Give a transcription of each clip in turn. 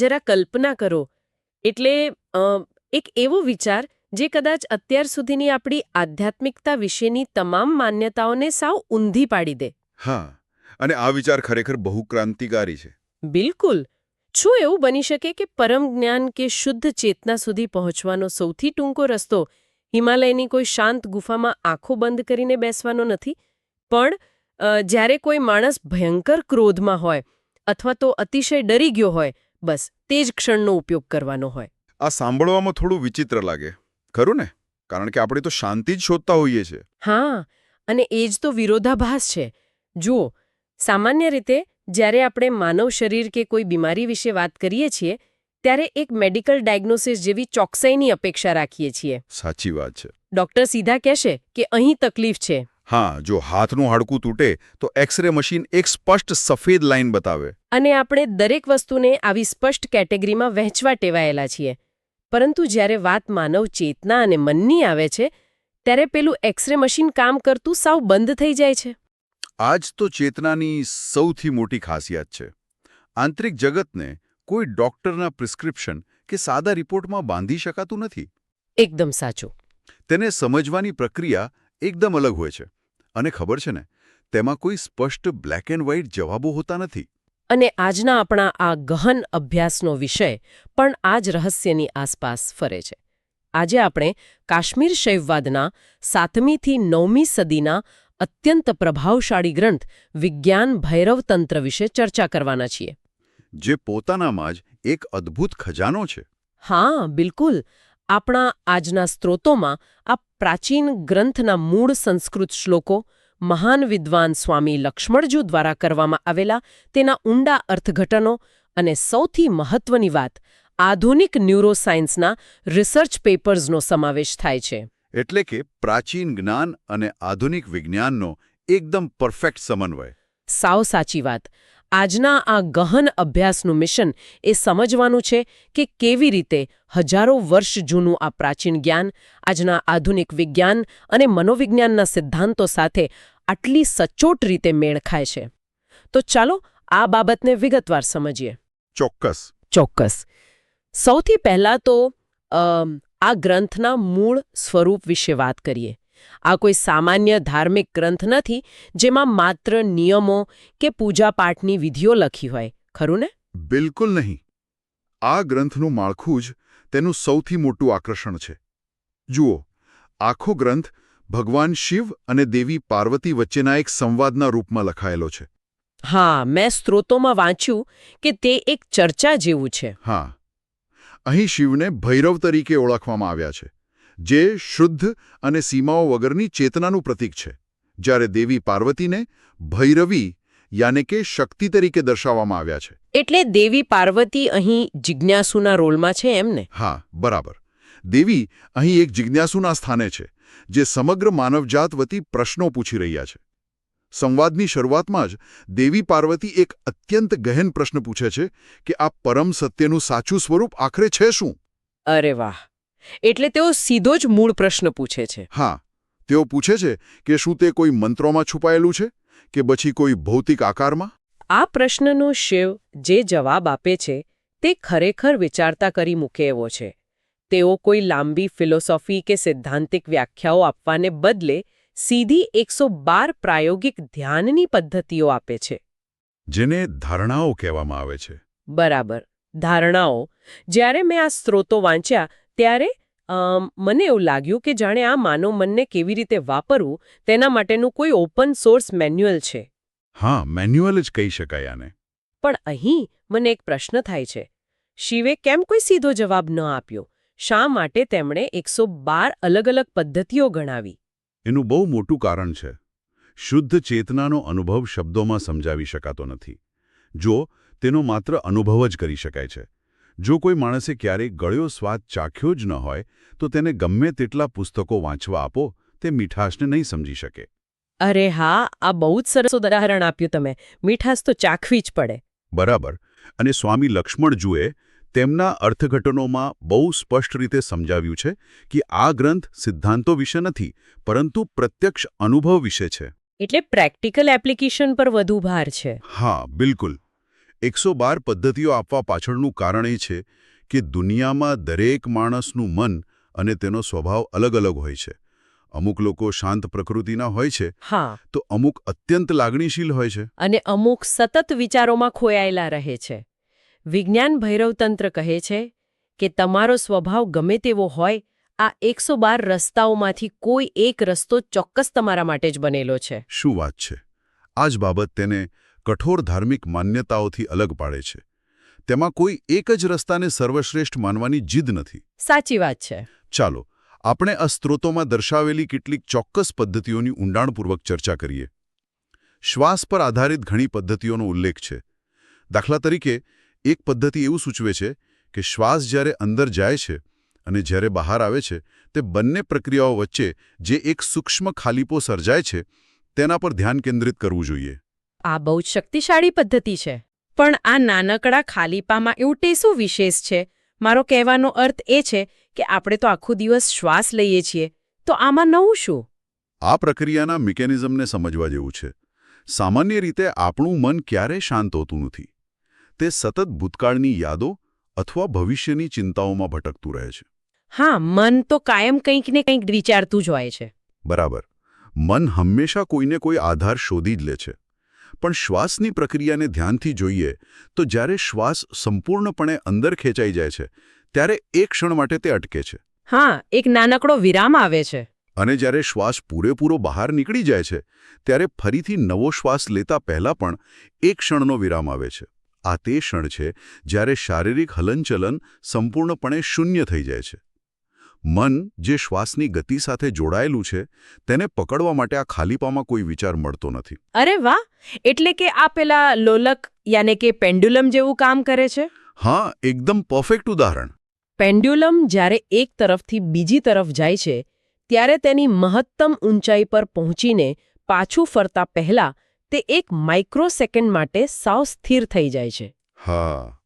જરા કલ્પના કરો. એટલે એક એવો વિચાર જે કદાચ અત્યાર સુધીની આપણી આધ્યાત્મિકતા વિશેની તમામ માન્યતાઓને સાવ ઊંધી પાડી દે. હા, અને આ વિચાર ખરેખર બહુ ક્રાંતિકારી છે. બિલકુલ. શું એવું બની શકે કે પરમ જ્ઞાન કે શુદ્ધ ચેતના સુધી પહોંચવાનો સૌથી ટૂંકો રસ્તો હિમાલયની કોઈ શાંત ગુફામાં આંખો બંધ કરીને બેસવાનો નથી, પણ જ્યારે કોઈ માણસ ભયંકર ક્રોધમાં હોય અથવા તો અતિશય ડરી ગયો હોય, બસ તે જ ક્ષણનો ઉપયોગ કરવાનો હોય? આ સાંભળવામાં થોડું વિચિત્ર લાગે, ખરું ને? કારણ કે આપણે તો શાંતિ જ શોધતા હોઈએ છીએ. હા, અને એ જ તો વિરોધાભાસ છે. જુઓ, સામાન્ય રીતે જ્યારે આપણે માનવ શરીર કે કોઈ બીમારી વિશે વાત કરીએ છીએ ત્યારે એક મેડિકલ ડાયગ્નોસિસ જેવી ચોકસાઈની અપેક્ષા રાખીએ છીએ. સાચી વાત છે. ડોક્ટર સીધા કહેશે કે અહીં તકલીફ છે. હા, જો હાથનું હાડકું તૂટે તો એક્સરે મશીન એક સ્પષ્ટ સફેદ લાઈન બતાવે. અને આપણે દરેક વસ્તુને આવી સ્પષ્ટ કેટેગરીમાં વહેંચવા ટેવાયેલા છીએ. પરંતુ જ્યારે વાત માનવ ચેતના અને મનની આવે છે ત્યારે પેલું એક્સરે મશીન કામ કરતું સાવ બંધ થઈ જાય છે. આ જ તો ચેતનાની સૌથી મોટી ખાસિયત છે. આંતરિક જગતને કોઈ ડોક્ટરના પ્રિસ્ક્રિપ્શન કે સાદા રિપોર્ટમાં બાંધી શકાતું નથી. એકદમ સાચું. તેને સમજવાની પ્રક્રિયા એકદમ અલગ હોય છે. અને ખબર છે ને, તેમાં કોઈ સ્પષ્ટ બ્લેક એન્ડ વ્હાઇટ જવાબો હોતા નથી. અને આજના આપણા આ ગહન અભ્યાસનો વિષય પણ આ જ રહસ્યની આસપાસ ફરે છે. આજે આપણે કાશ્મીર શૈવવાદના 7મી થી 9મી સદીના અત્યંત પ્રભાવશાળી ગ્રંથ વિજ્ઞાન ભૈરવ તંત્ર વિશે ચર્ચા કરવાના છીએ. જે પોતાનામાં જ એક અદ્ભુત ખજાનો છે. હા, બિલકુલ. આપણા આજના સ્ત્રોતોમાં આ પ્રાચીન ગ્રંથના મૂળ સંસ્કૃત શ્લોકો, મહાન વિદ્વાન સ્વામી લક્ષ્મણજુ દ્વારા કરવામાં આવેલા તેના ઊંડા અર્થઘટનો અને સૌથી મહત્વની વાત, આધુનિક ન્યુરોસાયન્સના રિસર્ચ પેપર્સનો સમાવેશ થાય છે. એટલે કે પ્રાચીન જ્ઞાન અને આધુનિક વિજ્ઞાનનો એકદમ પરફેક્ટ સમન્વય. સાવ સાચી વાત. આજના આ ગહન અભ્યાસનું મિશન એ સમજવાનું છે કે કેવી રીતે હજારો વર્ષ જૂનું આ પ્રાચીન જ્ઞાન આજના આધુનિક વિજ્ઞાન અને મનોવિજ્ઞાનના સિદ્ધાંતો સાથે આટલી સચોટ રીતે મેળ ખાય છે. તો ચાલો આ બાબતને વિગતવાર સમજીએ. ચોક્કસ. ચોક્કસ. સૌથી પહેલાં તો આ ગ્રંથના મૂળ સ્વરૂપ વિશે વાત કરીએ. આ કોઈ સામાન્ય ધાર્મિક ગ્રંથ નથી જેમાં માત્ર નિયમો કે પૂજાપાઠની વિધિઓ લખી હોય, ખરું ને? બિલકુલ નહીં. આ ગ્રંથનું માળખું જ તેનું સૌથી મોટું આકર્ષણ છે. જુઓ, આખો ગ્રંથ ભગવાન શિવ અને દેવી પાર્વતી વચ્ચેના એક સંવાદના રૂપમાં લખાયેલો છે. હા, મેં સ્ત્રોતોમાં વાંચ્યું કે તે એક ચર્ચા જેવું છે. હા, અહીં શિવને ભૈરવ તરીકે ઓળખવામાં આવ્યા છે, જે શુદ્ધ અને સીમાઓ વગરની ચેતનાનું પ્રતીક છે, જ્યારે દેવી પાર્વતીને ભૈરવી યાને કે શક્તિ તરીકે દર્શાવવામાં આવ્યા છે. એટલે દેવી પાર્વતી અહીં જિજ્ઞાસુના રોલમાં છે એમને? હા, બરાબર. દેવી અહીં એક જિજ્ઞાસુના સ્થાને છે, જે સમગ્ર માનવજાત વતી પ્રશ્નો પૂછી રહ્યા છે. સંવાદની શરૂઆતમાં જ દેવી પાર્વતી એક અત્યંત ગહન પ્રશ્ન પૂછે છે કે આ પરમ સત્યનું સાચું સ્વરૂપ આખરે છે શું? અરે વાહ! એટલે તેઓ સીધો જ મૂળ પ્રશ્ન પૂછે છે. હા, તેઓ પૂછે છે કે શું તે કોઈ મંત્રોમાં છુપાયેલું છે કે પછી કોઈ ભૌતિક આકારમાં? આ પ્રશ્નનો શિવ જે જવાબ આપે છે તે ખરેખર વિચારતા કરી મૂકે એવો છે. તેઓ કોઈ લાંબી ફિલોસોફી કે સૈદ્ધાંતિક વ્યાખ્યાઓ આપવાને બદલે સીધી 112 પ્રાયોગિક ધ્યાનની પદ્ધતિઓ આપે છે. જેને ધારણાઓ કહેવામાં આવે છે. બરાબર, ધારણાઓ. જ્યારે મેં આ સ્ત્રોતો વાંચ્યા ત્યારે મને એવું લાગ્યું કે જાણે આ માનવ મનને કેવી રીતે વાપરવું તેના માટેનું કોઈ ઓપન સોર્સ મેન્યુઅલ છે. હા, મેન્યુઅલ જ કહી શકાય આને. પણ અહીં મને એક પ્રશ્ન થાય છે. શિવે કેમ કોઈ સીધો જવાબ ન આપ્યો? શા માટે તેમણે 112 અલગ અલગ પદ્ધતિઓ ગણાવી? એનું બહુ મોટું કારણ છે. શુદ્ધ ચેતનાનો અનુભવ શબ્દોમાં સમજાવી શકાતો નથી. જો તેનો માત્ર અનુભવ જ કરી શકાય છે. જો કોઈ માણસે ક્યારેય ગળ્યો સ્વાદ ચાખ્યો જ ન હોય તો તેને ગમે તેટલા પુસ્તકો વાંચવા આપો, તે મીઠાશને નહીં સમજી શકે. અરે હા, આ બહુ જ સરસ ઉદાહરણ આપ્યું તમે. મીઠાશ તો ચાખવી જ પડે. બરાબર. અને સ્વામી લક્ષ્મણજુએ તેમના અર્થઘટનોમાં બહુ સ્પષ્ટ રીતે સમજાવ્યું છે કે આ ગ્રંથ સિદ્ધાંતો વિશે નથી, પરંતુ પ્રત્યક્ષ અનુભવ વિશે છે. એટલે પ્રેક્ટિકલ એપ્લિકેશન પર વધુ ભાર છે. હા, બિલકુલ. 112 પદ્ધતિઓ આપવા પાછળનું કારણ એ છે કે દુનિયામાં દરેક માણસનું મન અને તેનો સ્વભાવ અલગ અલગ હોય છે. અમુક લોકો શાંત પ્રકૃતિના હોય છે હા, તો અમુક અત્યંત લાગણીશીલ હોય છે. અને અમુક સતત વિચારોમાં ખોયાયેલા રહે છે. વિજ્ઞાન ભૈરવતંત્ર કહે છે કે તમારો સ્વભાવ ગમે તેવો હોય, આ 112 રસ્તાઓમાંથી કોઈ એક રસ્તો ચોક્કસ તમારા માટે જ બનેલો છે. શું વાત છે! આ જ બાબત તેને કઠોર ધાર્મિક માન્યતાઓથી અલગ પાડે છે. તેમાં કોઈ એક જ રસ્તાને સર્વશ્રેષ્ઠ માનવાની જીદ નથી. સાચી વાત છે. ચાલો આપણે આ સ્ત્રોતોમાં દર્શાવેલી કેટલીક ચોક્કસ પદ્ધતિઓની ઊંડાણપૂર્વક ચર્ચા કરીએ. શ્વાસ પર આધારિત ઘણી પદ્ધતિઓનો ઉલ્લેખ છે. દાખલા તરીકે એક પદ્ધતિ એવું સૂચવે છે કે શ્વાસ જ્યારે અંદર જાય છે અને જ્યારે બહાર આવે છે તે બંને પ્રક્રિયાઓ વચ્ચે જે એક સૂક્ષ્મ ખાલીપો સર્જાય છે તેના પર ધ્યાન કેન્દ્રિત કરવું જોઈએ. આ બહુ જ શક્તિશાળી પદ્ધતિ છે. પણ આ નાનકડા ખાલીપામાં એવું તે શું વિશેષ છે? મારો કહેવાનો અર્થ એ છે કે આપણે તો આખો દિવસ શ્વાસ લઈએ છીએ, તો આમાં નવું શું? આ પ્રક્રિયાના મિકેનિઝમને સમજવા જેવું છે. સામાન્ય રીતે આપણું મન ક્યારેય શાંત હોતું નથી. તે સતત ભૂતકાળની યાદો અથવા ભવિષ્યની ચિંતાઓમાં ભટકતું રહે છે. હા, મન તો કાયમ કંઈક ને કંઈક વિચારતું જ હોય છે. બરાબર. મન હંમેશા કોઈને કોઈ આધાર શોધી જ લે છે. પણ શ્વાસની પ્રક્રિયાને ધ્યાનથી જોઈએ તો જ્યારે શ્વાસ સંપૂર્ણપણે અંદર ખેંચાઈ જાય છે ત્યારે એક ક્ષણ માટે તે અટકે છે. હા, એક નાનકડો વિરામ આવે છે. અને જ્યારે શ્વાસ પૂરેપૂરો બહાર નીકળી જાય છે ત્યારે ફરીથી નવો શ્વાસ લેતા પહેલા પણ એક ક્ષણનો વિરામ આવે છે. આ તે ક્ષણ છે જ્યારે શારીરિક હલનચલન સંપૂર્ણપણે શૂન્ય થઈ જાય છે. મન જે શ્વાસની ગતિ સાથે જોડાયેલું છે તેને પકડવા માટે આ ખાલીપામાં કોઈ વિચાર મળતો નથી. અરે વાહ! એટલે કે આ પેલા લોલક યાને કે પેન્ડ્યુલમ જેવું કામ કરે છે? હા, એકદમ પરફેક્ટ ઉદાહરણ. પેન્ડ્યુલમ જ્યારે એક તરફથી બીજી તરફ જાય છે ત્યારે તેની મહત્તમ ઊંચાઈ પર પહોંચીને પાછું ફરતા પહેલા તે એક માઇક્રોસેકન્ડ માટે સાવ સ્થિર થઈ જાય છે. હા,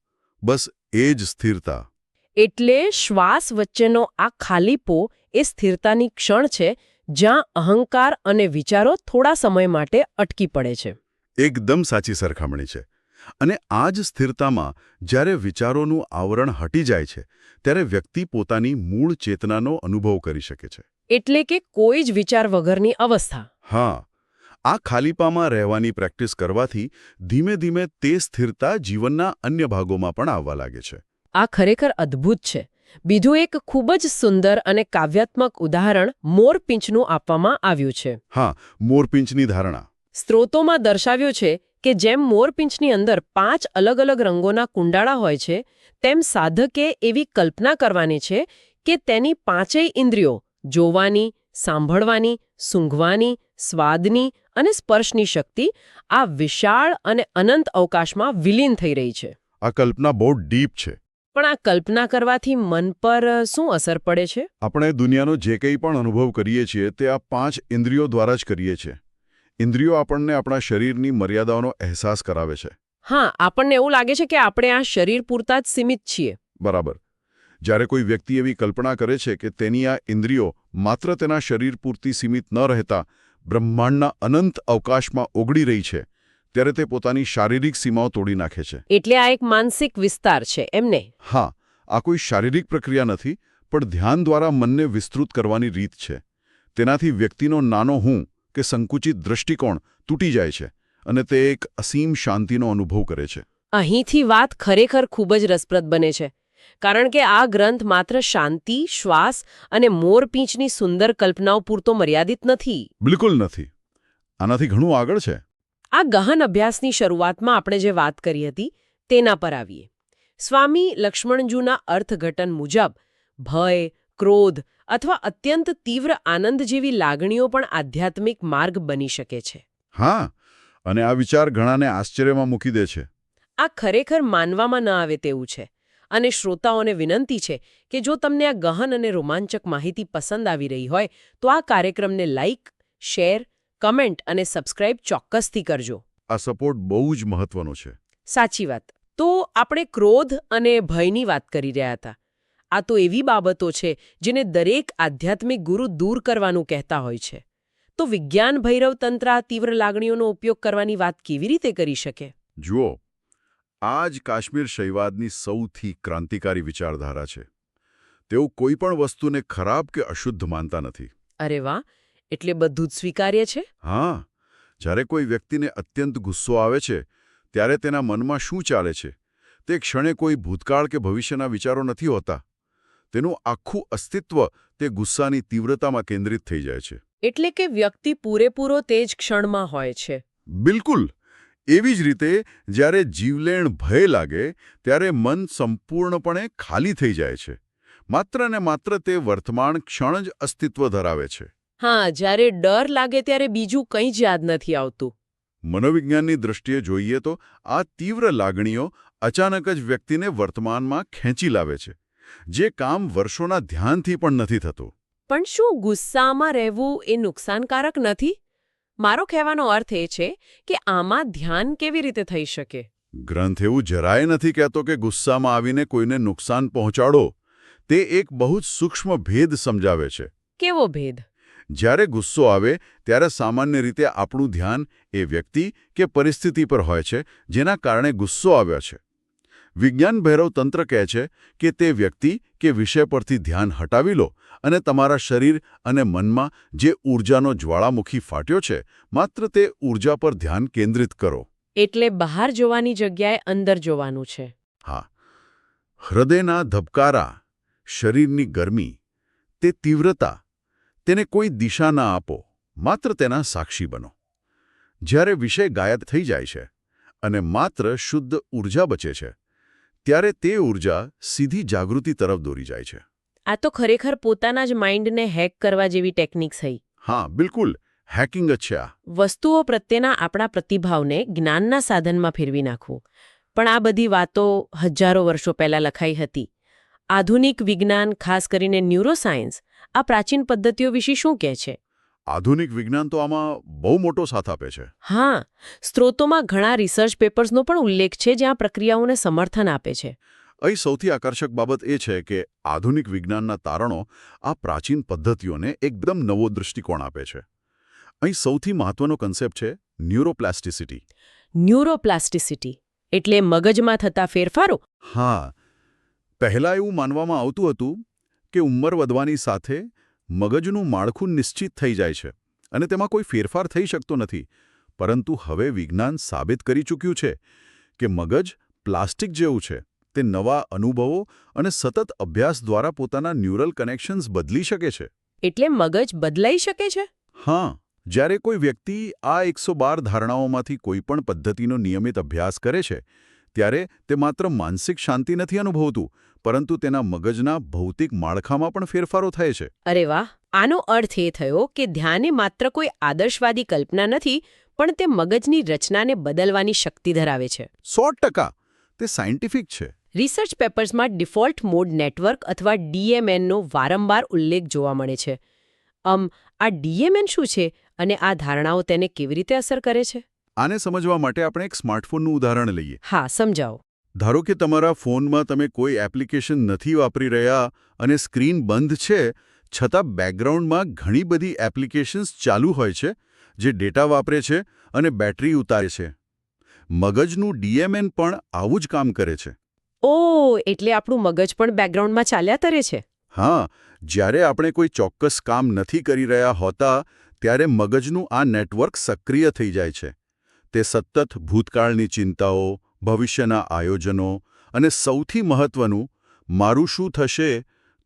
બસ એ જ સ્થિરતા. એટલે શ્વાસ વચ્ચેનો આ ખાલીપો એ સ્થિરતાની ક્ષણ છે જ્યાં અહંકાર અને વિચારો થોડા સમય માટે અટકી પડે છે. એકદમ સાચી સરખામણી છે. અને આ જ સ્થિરતામાં જ્યારે વિચારોનું આવરણ હટી જાય છે ત્યારે વ્યક્તિ પોતાની મૂળ ચેતનાનો અનુભવ કરી શકે છે. એટલે કે કોઈ જ વિચાર વગરની અવસ્થા. હા, આ ખાલીપામાં રહેવાની પ્રેક્ટિસ કરવાથી ધીમે ધીમે તે સ્થિરતા જીવનના અન્ય ભાગોમાં પણ આવવા લાગે છે. આ ખરેખર અદ્ભુત છે. બીજું એક ખૂબ જ સુંદર અને કાવ્યાત્મક ઉદાહરણ મોરપીંછનું આપવામાં આવ્યું છે. હા, મોરપીંછની ધારણા. સ્ત્રોતોમાં દર્શાવ્યું છે કે જેમ મોરપીંછની અંદર 5 અલગ અલગ રંગોના કુંડાળા હોય છે તેમ સાધકે એવી કલ્પના કરવાની છે કે તેની 5ય ઇન્દ્રિયો જોવાની, સાંભળવાની, સૂંઘવાની, સ્વાદની અને સ્પર્શની શક્તિ આ વિશાળ અને અનંત અવકાશમાં વિલીન થઈ રહી છે. આ કલ્પના બહુ ડીપ છે. પણ આ કલ્પના કરવાથી મન પર શું અસર પડે છે? આપણે દુનિયાનો જે કંઈ પણ અનુભવ કરીએ છીએ તે આ 5 ઇન્દ્રિયો દ્વારા જ કરીએ છીએ. ઇન્દ્રિયો આપણને આપણા શરીરની મર્યાદાઓનો અહેસાસ કરાવે છે. હા, આપણને એવું લાગે છે કે આપણે આ શરીર પૂરતા જ સીમિત છીએ. બરાબર. જ્યારે કોઈ વ્યક્તિ એવી કલ્પના કરે છે કે તેની આ ઇન્દ્રિયો માત્ર તેના શરીર પૂરતી સીમિત ન રહેતા બ્રહ્માંડના અનંત અવકાશમાં ઓગળી રહી છે ત્યારે તે પોતાની શારીરિક સીમાઓ તોડી નાખે છે. એટલે આ એક માનસિક વિસ્તાર છે એમને? હા, આ કોઈ શારીરિક પ્રક્રિયા નથી પણ ધ્યાન દ્વારા મનને વિસ્તૃત કરવાની રીત છે. તેનાથી વ્યક્તિનો નાનો હું કે સંકુચિત દૃષ્ટિકોણ તૂટી જાય છે અને તે એક અસીમ શાંતિનો અનુભવ કરે છે. અહીંથી વાત ખરેખર ખૂબ જ રસપ્રદ બને છે. કારણ કે આ ગ્રંથ માત્ર શાંતિ, શ્વાસ અને મોરપીંછની સુંદર કલ્પનાઓ પૂરતો મર્યાદિત નથી. બિલકુલ નથી. આનાથી ઘણું આગળ છે. આ ગહન અભ્યાસની શરૂઆતમાં આપણે જે વાત કરી હતી તેના પર આવીએ. સ્વામી લક્ષ્મણજુના અર્થઘટન મુજબ ભય, ક્રોધ અથવા અત્યંત તીવ્ર આનંદ જેવી લાગણીઓ પણ આધ્યાત્મિક માર્ગ બની શકે છે. હા, અને આ વિચાર ઘણાને આશ્ચર્યમાં મૂકી દે છે. આ ખરેખર માનવામાં ન આવે તેવું છે. અને શ્રોતાઓને વિનંતી છે કે જો તમને આ ગહન અને રોમાંચક માહિતી પસંદ આવી રહી હોય તો આ કાર્યક્રમને લાઇક, શેર, કમેન્ટ અને સબસ્ક્રાઇબ ચોક્કસથી કરજો. આ સપોર્ટ બહુ જ મહત્વનો છે. સાચી વાત. તો આપણે ક્રોધ અને ભયની વાત કરી રહ્યા હતા. આ તો એવી બાબતો છે જેને દરેક આધ્યાત્મિક ગુરુ દૂર કરવાનું કહેતા હોય છે. તો વિજ્ઞાન ભૈરવ તંત્ર આ તીવ્ર લાગણીઓનો ઉપયોગ કરવાની વાત કેવી રીતે કરી શકે? જુઓ, આ જ કાશ્મીર શૈવાદની સૌથી ક્રાંતિકારી વિચારધારા છે. તેઓ કોઈ પણ વસ્તુને ખરાબ કે અશુદ્ધ માનતા નથી. અરે વાહ, એટલે બધું જ સ્વીકાર્ય છે? હા, જ્યારે કોઈ વ્યક્તિને અત્યંત ગુસ્સો આવે છે ત્યારે તેના મનમાં શું ચાલે છે તે ક્ષણે કોઈ ભૂતકાળ કે ભવિષ્યના વિચારો નથી હોતા. તેનું આખું અસ્તિત્વ તે ગુસ્સાની તીવ્રતામાં કેન્દ્રિત થઈ જાય છે. એટલે કે વ્યક્તિ પૂરેપૂરો તે જ ક્ષણમાં હોય છે. બિલકુલ. એવી જ રીતે જ્યારે જીવલેણ ભય લાગે ત્યારે મન સંપૂર્ણપણે ખાલી થઈ જાય છે. માત્ર ને માત્ર તે વર્તમાન ક્ષણ જ અસ્તિત્વ ધરાવે છે. હા, જ્યારે ડર લાગે ત્યારે બીજું કંઈ જ યાદ નથી આવતું. મનોવિજ્ઞાનની દૃષ્ટિએ જોઈએ તો આ તીવ્ર લાગણીઓ અચાનક જ વ્યક્તિને વર્તમાનમાં ખેંચી લાવે છે, જે કામ વર્ષોના ધ્યાનથી પણ નથી થતું. પણ શું ગુસ્સામાં રહેવું એ નુકસાનકારક નથી? મારો કહેવાનો અર્થ એ છે કે આમાં ધ્યાન કેવી રીતે થઈ શકે? ગ્રંથ એવું જરાય નથી કહેતો કે ગુસ્સામાં આવીને કોઈને નુકસાન પહોંચાડો. તે એક બહુ જ સૂક્ષ્મ ભેદ સમજાવે છે. કેવો ભેદ? જ્યારે ગુસ્સો આવે ત્યારે સામાન્ય રીતે આપણું ધ્યાન એ વ્યક્તિ કે પરિસ્થિતિ પર હોય છે જેના કારણે ગુસ્સો આવ્યો છે. વિજ્ઞાન ભૈરવ તંત્ર કહે છે કે તે વ્યક્તિ કે વિષય પરથી ધ્યાન હટાવી લો અને તમારા શરીર અને મનમાં જે ઊર્જાનો જ્વાળામુખી ફાટ્યો છે માત્ર તે ઊર્જા પર ધ્યાન કેન્દ્રિત કરો. એટલે બહાર જોવાની જગ્યાએ અંદર જોવાનું છે. હા, હૃદયના ધબકારા, શરીરની ગરમી, તે તીવ્રતા, તેને કોઈ દિશા ના આપો, માત્ર તેના સાક્ષી બનો. જ્યારે વિષય ગાયબ થઈ જાય છે અને માત્ર શુદ્ધ ઊર્જા બચે છે ત્યારે તે ઊર્જા સીધી જાગૃતિ તરફ દોરી જાય છે. આ તો ખરેખર પોતાના જ માઇન્ડને હેક કરવા જેવી ટેકનિક થઈ. હા, બિલકુલ. હેકિંગ જ છે આ. વસ્તુઓ પ્રત્યેના આપણા પ્રતિભાવને જ્ઞાનના સાધનમાં ફેરવી નાખવું. પણ આ બધી વાતો હજારો વર્ષો પહેલાં લખાઈ હતી. આધુનિક વિજ્ઞાન, ખાસ કરીને ન્યુરોસાયન્સ, આ પ્રાચીન પદ્ધતિઓ વિશે શું કહે છે? આધુનિક વિજ્ઞાન તો આમાં બહુ મોટો સાથ આપે છે. હા, સ્ત્રોતોમાં ઘણા રિસર્ચ પેપર્સનો પણ ઉલ્લેખ છે જ્યાં પ્રક્રિયાઓને સમર્થન આપે છે. અહીં સૌથી આકર્ષક બાબત એ છે કે આધુનિક વિજ્ઞાનના તારણો આ પ્રાચીન પદ્ધતિઓને એકદમ નવો દૃષ્ટિકોણ આપે છે. અહીં સૌથી મહત્વનો કન્સેપ્ટ છે ન્યુરોપ્લાસ્ટિસિટી. ન્યુરોપ્લાસ્ટિસિટી એટલે મગજમાં થતા ફેરફારો? હા, પહેલાં એવું માનવામાં આવતું હતું કે ઉંમર વધવાની સાથે મગજનું માળખું નિશ્ચિત થઈ જાય છે અને તેમાં કોઈ ફેરફાર થઈ શકતો નથી. પરંતુ હવે વિજ્ઞાન સાબિત કરી ચૂક્યું છે કે મગજ પ્લાસ્ટિક જેવું છે. તે નવા અનુભવો અને સતત અભ્યાસ દ્વારા પોતાના ન્યુરલ કનેક્શન્સ બદલી શકે છે. એટલે મગજ બદલાઈ શકે છે? હા, જ્યારે કોઈ વ્યક્તિ આ 112 ધારણાઓમાંથી કોઈપણ પદ્ધતિનો નિયમિત અભ્યાસ કરે છે ત્યારે તે માત્ર માનસિક શાંતિ નથી અનુભવતું, પરંતુ તેના મગજના ભૌતિક માળખામાં પણ ફેરફારો થાય છે. અરે વાહ! આનો અર્થ એ થયો કે ધ્યાન એ માત્ર કોઈ આદર્શવાદી કલ્પના નથી, પણ તે મગજની રચનાને બદલવાની શક્તિ ધરાવે છે. 100%! તે સાયન્ટિફિક છે. રિસર્ચ પેપર્સમાં ડિફોલ્ટ મોડ નેટવર્ક અથવા DMNનો વારંવાર ઉલ્લેખ જોવા મળે છે. આ DMN શું છે અને આ ધારણાઓ તેને કેવી રીતે અસર કરે છે? આને સમજવા માટે આપણે એક સ્માર્ટફોનનું ઉદાહરણ લઈએ. હા, સમજાવો. ધારો કે તમારા ફોનમાં તમે કોઈ એપ્લિકેશન નથી વાપરી રહ્યા અને સ્ક્રીન બંધ છે, છતાં બેકગ્રાઉન્ડમાં ઘણી બધી એપ્લિકેશન્સ ચાલુ હોય છે જે ડેટા વાપરે છે અને બેટરી ઉતારે છે. મગજનું DMN પણ આવું જ કામ કરે છે. ઓહ, એટલે આપણું મગજ પણ બેકગ્રાઉન્ડમાં ચાલ્યા કરે છે. હા, જ્યારે આપણે કોઈ ચોક્કસ કામ નથી કરી રહ્યા હોતા ત્યારે મગજનું આ નેટવર્ક સક્રિય થઈ જાય છે. તે સતત ભૂતકાળની ચિંતાઓ, ભવિષ્યના આયોજનો અને સૌથી મહત્વનું, મારું શું થશે,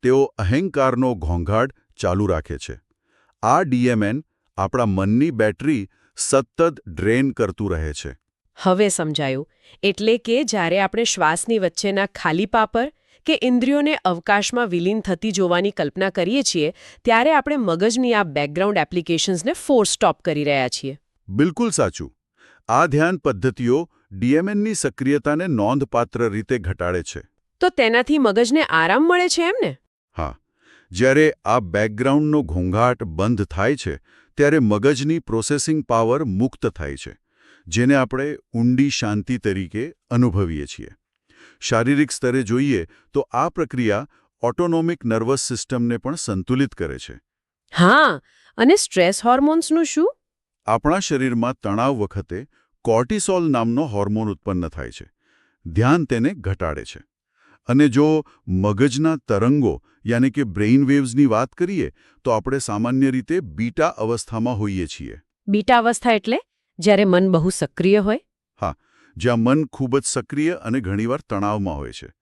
તેઓ અહંકારનો ઘોંઘાટ ચાલુ રાખે છે. આ DMN આપણા મનની બેટરી સતત ડ્રેન કરતું રહે છે. હવે સમજાયું. એટલે કે જ્યારે આપણે શ્વાસની વચ્ચેના ખાલીપા પર કે ઇન્દ્રિયોને અવકાશમાં વિલીન થતી જોવાની કલ્પના કરીએ છીએ ત્યારે આપણે મગજની આ બેકગ્રાઉન્ડ એપ્લિકેશન્સને ફોર્સ સ્ટોપ કરી રહ્યા છીએ. બિલકુલ સાચું. આ ધ્યાન પદ્ધતિઓ DMNની સક્રિયતાને નોંધપાત્ર રીતે ઘટાડે છે. તો તેનાથી મગજને આરામ મળે છે એમ ને? હા, જ્યારે આ બેકગ્રાઉન્ડનો ઘોંઘાટ બંધ થાય છે ત્યારે મગજની પ્રોસેસિંગ પાવર મુક્ત થાય છે, જેને આપણે ઊંડી શાંતિ તરીકે અનુભવીએ છીએ. શારીરિક સ્તરે જોઈએ તો આ પ્રક્રિયા ઓટોનોમિક નર્વસ સિસ્ટમને પણ સંતુલિત કરે છે. હા, અને સ્ટ્રેસ હોર્મોન્સનું શું? આપણા શરીરમાં તણાવ વખતે કોર્ટિસોલ નામનો હોર્મોન ઉત્પન્ન થાય છે, ધ્યાન તેને ઘટાડે છે. અને જો મગજના તરંગો યાની કે બ્રેઇન વેવ્સની વાત કરીએ તો આપણે સામાન્ય રીતે બીટા અવસ્થામાં હોઈએ છીએ. બીટા અવસ્થા એટલે જ્યારે મન બહુ સક્રિય હોય? હા, જ્યાં મન ખૂબ જ સક્રિય અને ઘણીવાર તણાવમાં હોય છે.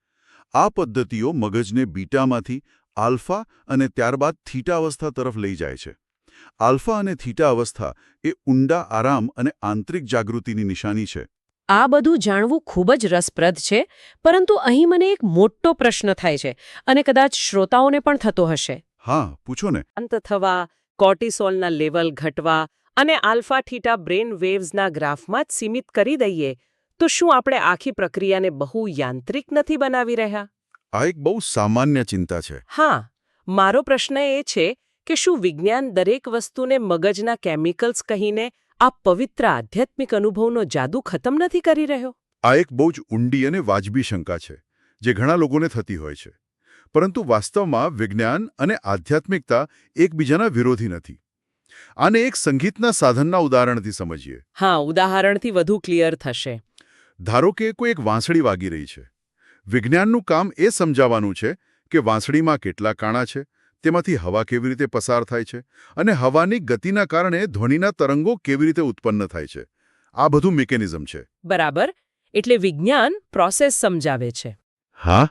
આ પદ્ધતિઓ મગજને બીટામાંથી આલ્ફા અને ત્યારબાદ થીટા અવસ્થા તરફ લઈ જાય છે. આલ્ફા અને થીટા અવસ્થા એ ઊંડા આરામ અને આંતરિક જાગૃતિની નિશાની છે. આ બધું જાણવું ખૂબ જ રસપ્રદ છે, પરંતુ અહીં મને એક મોટો પ્રશ્ન થાય છે અને કદાચ શ્રોતાઓને પણ થતો હશે. હા, પૂછો ને. અંત થવા, કોર્ટિસોલના લેવલ ઘટવા અને આલ્ફા થીટા બ્રેન વેવ્સના ગ્રાફમાં જ સીમિત કરી દઈએ તો શું આપણે આખી પ્રક્રિયાને બહુ યાંત્રિક નથી બનાવી રહ્યા? આ એક બહુ સામાન્ય ચિંતા છે. હા, મારો પ્રશ્ન એ છે કે શું વિજ્ઞાન દરેક વસ્તુને મગજના કેમિકલ્સ કહીને આ પવિત્ર આધ્યાત્મિક અનુભવનો જાદુ ખતમ નથી કરી રહ્યો? આ એક બહુ જ ઊંડી અને વાજબી શંકા છે, જે ઘણા લોકોને થતી હોય છે. પરંતુ વાસ્તવમાં વિજ્ઞાન અને આધ્યાત્મિકતા એકબીજાના વિરોધી નથી. આને એક સંગીતના સાધનના ઉદાહરણથી સમજીએ. હા, ઉદાહરણથી વધુ ક્લિયર થશે. ધારો કે કોઈ એક વાંસળી વાગી રહી છે. વિજ્ઞાનનું કામ એ સમજાવવાનું છે કે વાંસળીમાં કેટલા કાણા છે, તેમાંથી હવા કેવી રીતે પસાર થાય છે અને હવાની ગતિના કારણે ધ્વનિના તરંગો કેવી રીતે ઉત્પન્ન થાય છે. આ બધું મિકેનિઝમ છે. બરાબર. એટલે વિજ્ઞાન પ્રોસેસ સમજાવે છે. હા,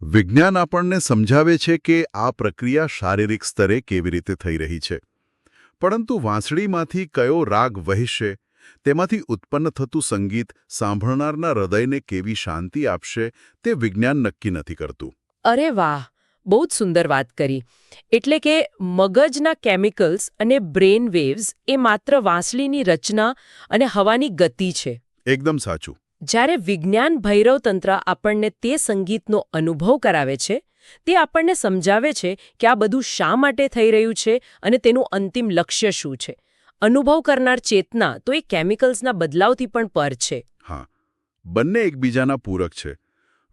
વિજ્ઞાન આપણને સમજાવે છે કે આ પ્રક્રિયા શારીરિક સ્તરે કેવી રીતે થઈ રહી છે. પરંતુ વાંસળીમાંથી કયો રાગ વહેશે, તેમાંથી ઉત્પન્ન થતું સંગીત સાંભળનારના હૃદયને કેવી શાંતિ આપશે, તે વિજ્ઞાન નક્કી નથી કરતું. અરે વાહ, બહુ જ સુંદર વાત કરી. એટલે કે મગજના કેમિકલ્સ અને બ્રેન વેવ્સ એ માત્ર વાંસળીની રચના અને હવાની ગતિ છે. એકદમ સાચું. જ્યારે વિજ્ઞાન ભૈરવતંત્ર આપણને તે સંગીતનો અનુભવ કરાવે છે, તે આપણને સમજાવે છે કે આ બધું શા માટે થઈ રહ્યું છે અને તેનું અંતિમ લક્ષ્ય શું છે. અનુભવ કરનાર ચેતના તો એ કેમિકલ્સના બદલાવથી પણ પર છે. હા, બંને એકબીજાના પૂરક છે.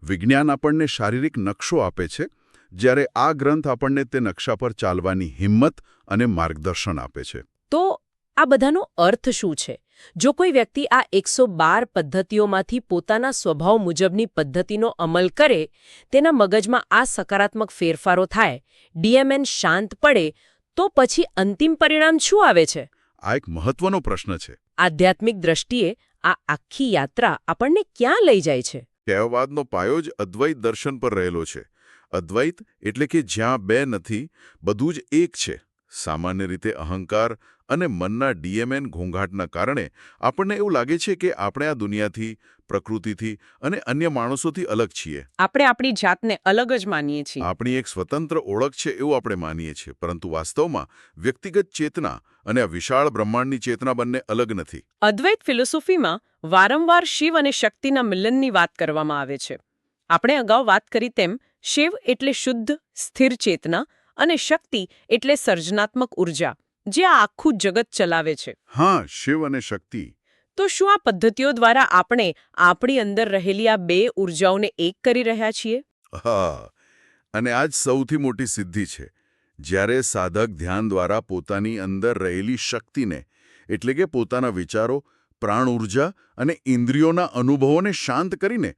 વિજ્ઞાન આપણને શારીરિક નકશો આપે છે, જ્યારે આ ગ્રંથ આપણને તે નકશા પર ચાલવાની હિંમત અને માર્ગદર્શન આપે છે. તો આ બધાનો અર્થ શું છે? જો કોઈ વ્યક્તિ આ 112 પદ્ધતિઓમાંથી પોતાના સ્વભાવ મુજબની પદ્ધતિનો અમલ કરે, તેના મગજમાં આ સકારાત્મક ફેરફારો થાય, ડીએમએન શાંત પડે, તો પછી અંતિમ પરિણામ શું આવે છે? આ એક મહત્વનો પ્રશ્ન છે. આધ્યાત્મિક દ્રષ્ટિએ આ આખી યાત્રા આપણને ક્યાં લઈ જાય છે? કહેવાદનો પાયો જ અદ્વૈત દર્શન પર રહેલો છે. અદ્વૈત એટલે કે જ્યાં બે નથી, બધું જ એક છે. સામાન્ય રીતે અહંકાર અને મનના ડીએમએન ઘોંઘાટના કારણે આપણને એવું લાગે છે કે આપણે આ દુનિયાથી, પ્રકૃતિથી અને અન્ય માણસોથી અલગ છીએ. આપણે આપણી જાતને અલગ જ માનીએ છીએ. આપણી એક સ્વતંત્ર ઓળખ છે એવું આપણે માનીએ છીએ, પરંતુ વાસ્તવમાં વ્યક્તિગત ચેતના અને આ વિશાળ બ્રહ્માંડની ચેતના બંને અલગ નથી. અદ્વૈત ફિલોસોફીમાં વારંવાર શિવ અને શક્તિના મિલનની વાત કરવામાં આવે છે. આપણે અગાઉ વાત કરી તેમ શિવ એટલે શુદ્ધ, સ્થિર ચેતના અને શક્તિ એટલે સર્જનાત્મક ઉર્જા, જે આ આખું જગત ચલાવે છે. હા, શિવ અને શક્તિ. તો શું આ પદ્ધતિઓ દ્વારા આપણે આપણી અંદર રહેલી આ બે ઉર્જાઓને એક કરી રહ્યા છીએ? હા, અને આ જ સૌથી મોટી સિદ્ધિ છે. જ્યારે સાધક ધ્યાન દ્વારા પોતાની અંદર રહેલી શક્તિને, એટલે કે પોતાના વિચારો, પ્રાણ ઊર્જા અને ઇન્દ્રિયોના અનુભવોને શાંત કરીને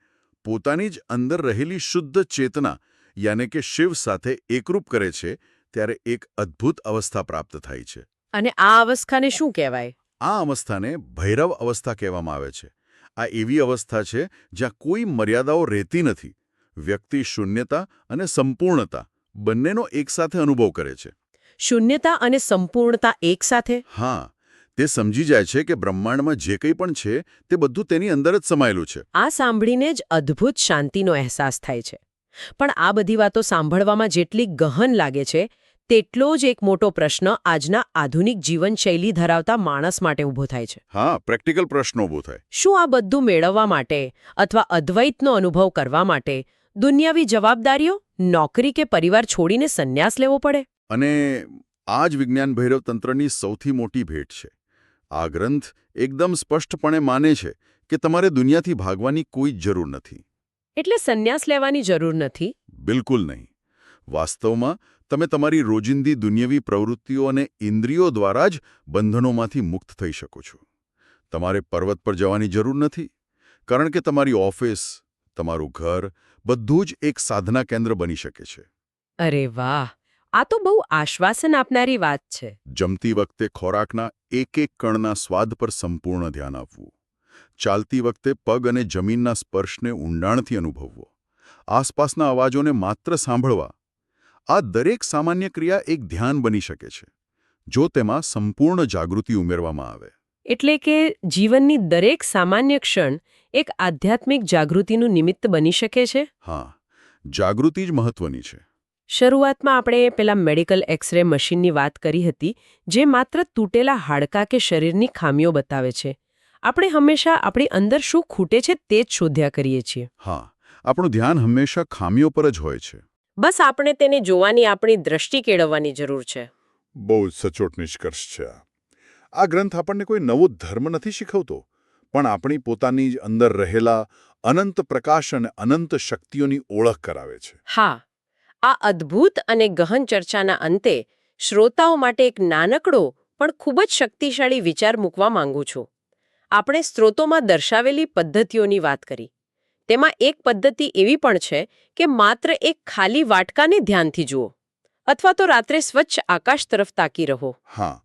પોતાની જ અંદર રહેલી શુદ્ધ ચેતના યાને કે શિવ સાથે એકરૂપ કરે છે, ત્યારે એક અદ્ભુત અવસ્થા પ્રાપ્ત થાય છે. અને આ અવસ્થાને શું કહેવાય? આ અવસ્થાને ભૈરવ અવસ્થા કહેવામાં આવે છે. આ એવી અવસ્થા છે જ્યાં કોઈ મર્યાદાઓ રહેતી નથી. વ્યક્તિ શૂન્યતા અને સંપૂર્ણતા બંનેનો એકસાથે અનુભવ કરે છે. શૂન્યતા અને સંપૂર્ણતા એકસાથે? હા, તે સમજી જાય છે કે બ્રહ્માંડમાં જે કંઈ પણ છે તે બધું તેની અંદર જ સમાયેલું છે. આ સાંભળીને જ અદ્ભુત શાંતિનો અહેસાસ થાય છે. પણ આ બધી વાતો સાંભળવામાં જેટલી ગહન લાગે છે, તેટલો જ એક મોટો પ્રશ્ન આજના આધુનિક જીવનશૈલી ધરાવતા માણસ માટે ઊભો થાય છે. હા, પ્રેક્ટિકલ પ્રશ્નો ઊભો થાય. શું આ બધું મેળવવા માટે અથવા અદ્વૈતનો અનુભવ કરવા માટે દુનિયાવી જવાબદારીઓ, નોકરી કે પરિવાર છોડીને સંન્યાસ લેવો પડે? અને આ જ વિજ્ઞાન ભૈરવ તંત્રની સૌથી મોટી ભેટ છે. આ ગ્રંથ એકદમ સ્પષ્ટપણે માને છે કે તમારે દુનિયાથી ભાગવાની કોઈ જરૂર નથી. એટલે સંન્યાસ લેવાની જરૂર નથી? બિલકુલ નહીં. વાસ્તવમાં તમે તમારી રોજિંદી દુનિયાવી પ્રવૃત્તિઓ અને ઇન્દ્રિયો દ્વારા જ બંધનોમાંથી મુક્ત થઈ શકો છો. તમારે પર્વત પર જવાની જરૂર નથી, કારણ કે તમારી ઓફિસ, તમારું ઘર બધું જ એક સાધના કેન્દ્ર બની શકે છે. અરે વાહ, આ તો બહુ આશ્વાસન આપનારી વાત છે. જમતી વખતે ખોરાકના એક કણના સ્વાદ પર સંપૂર્ણ ધ્યાન આપવું. ચાલતી વખતે પગ અને જમીનના સ્પર્શને ઊંડાણથી અનુભવવો. આસપાસના અવાજોને માત્ર સાંભળવા. આ દરેક સામાન્ય ક્રિયા એક ધ્યાન બની શકે છે, જો તેમાં સંપૂર્ણ જાગૃતિ ઉમેરવામાં આવે. એટલે કે જીવનની દરેક સામાન્ય ક્ષણ એક આધ્યાત્મિક જાગૃતિનું નિમિત્ત બની શકે છે. હા, જાગૃતિ જ મહત્વની છે. શરૂઆતમાં આપણે પેલા મેડિકલ એક્સરે મશીનની વાત કરી હતી, જે માત્ર તૂટેલા હાડકાં કે શરીરની ખામીઓ બતાવે છે. આપણે હંમેશા આપણી અંદર શું ખૂટે છે તે જ શોધ્યા કરીએ છીએ. હા, આપણું ધ્યાન હંમેશા ખામીઓ પર જ હોય છે. બસ આપણે તેને જોવાની આપણી દ્રષ્ટિ કેળવવાની જરૂર છે. બહુ સચોટ નિષ્કર્ષ છે. આ ગ્રંથ આપણને કોઈ નવો ધર્મ નથી શીખવતો, પણ આપણી પોતાની જ અંદર રહેલા અનંત પ્રકાશ અને અનંત શક્તિઓની ઓળખ કરાવે છે. હા, આ અદ્ભુત અને ગહન ચર્ચાના અંતે શ્રોતાઓ માટે એક નાનકડો પણ ખૂબ જ શક્તિશાળી વિચાર મૂકવા માંગુ છું. આપણે સ્ત્રોતોમાં દર્શાવેલી પદ્ધતિઓની વાત કરી. તેમાં એક પદ્ધતિ એવી પણ છે કે માત્ર એક ખાલી વાટકાને ધ્યાનથી જુઓ, અથવા તો રાત્રે સ્વચ્છ આકાશ તરફ તાકી રહો. હા,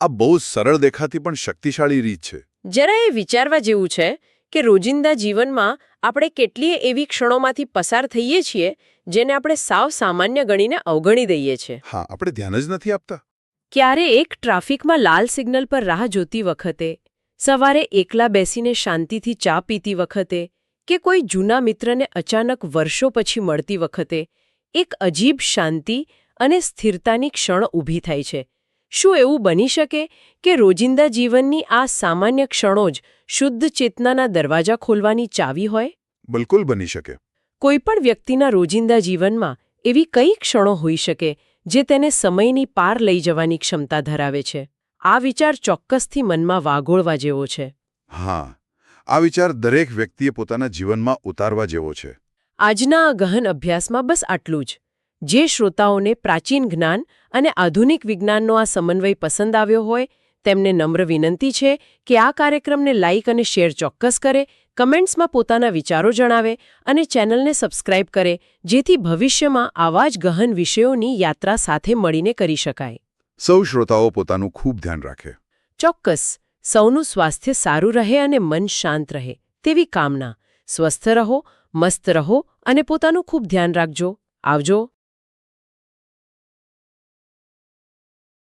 આ બહુ સરળ દેખાતી પણ શક્તિશાળી રીત છે. જરા એ વિચારવા જેવું છે કે રોજિંદા જીવનમાં આપણે કેટલીય એવી ક્ષણોમાંથી પસાર થઈએ છીએ જેને આપણે સાવ સામાન્ય ગણીને અવગણી દઈએ છીએ. હા, આપણે ધ્યાન જ નથી આપતા. ક્યારેક ટ્રાફિકમાં લાલ સિગ્નલ પર રાહ જોતી વખતે, સવારે એકલા બેસીને શાંતિથી ચા પીતી વખતે, કે કોઈ જૂના મિત્રને અચાનક વર્ષો પછી મળતી વખતે એક અજીબ શાંતિ અને સ્થિરતાની ક્ષણ ઊભી થાય છે. શું એવું બની શકે કે રોજિંદા જીવનની આ સામાન્ય ક્ષણો જ શુદ્ધ ચેતનાના દરવાજા ખોલવાની ચાવી હોય? બિલકુલ બની શકે. કોઈપણ વ્યક્તિના રોજિંદા જીવનમાં એવી કઈ ક્ષણો હોઈ શકે જે તેને સમયની પાર લઈ જવાની ક્ષમતા ધરાવે છે? આ વિચાર ચોક્કસથી મનમાં વાગોળવા જેવો છે. હા, આ વિચાર દરેક વ્યક્તિએ પોતાના જીવનમાં ઉતારવા જેવો છે. આજના આ ગહન અભ્યાસમાં બસ આટલું જ. જે શ્રોતાઓને પ્રાચીન જ્ઞાન અને આધુનિક વિજ્ઞાનનો આ સમન્વય પસંદ આવ્યો હોય, તેમને નમ્ર વિનંતી છે કે આ કાર્યક્રમને લાઇક અને શેર ચોક્કસ કરે, કમેન્ટ્સમાં પોતાના વિચારો જણાવે અને ચેનલને સબસ્ક્રાઇબ કરે, જેથી ભવિષ્યમાં આવા જ ગહન વિષયોની યાત્રા સાથે મળીને કરી શકાય. સૌ શ્રોતાઓ પોતાનું ખૂબ ધ્યાન રાખે. ચોક્કસ. સૌનું સ્વાસ્થ્ય સારું રહે અને મન શાંત રહે તેવી કામના. સ્વસ્થ રહો, મસ્ત રહો અને પોતાનું ખૂબ ધ્યાન રાખજો. આવજો.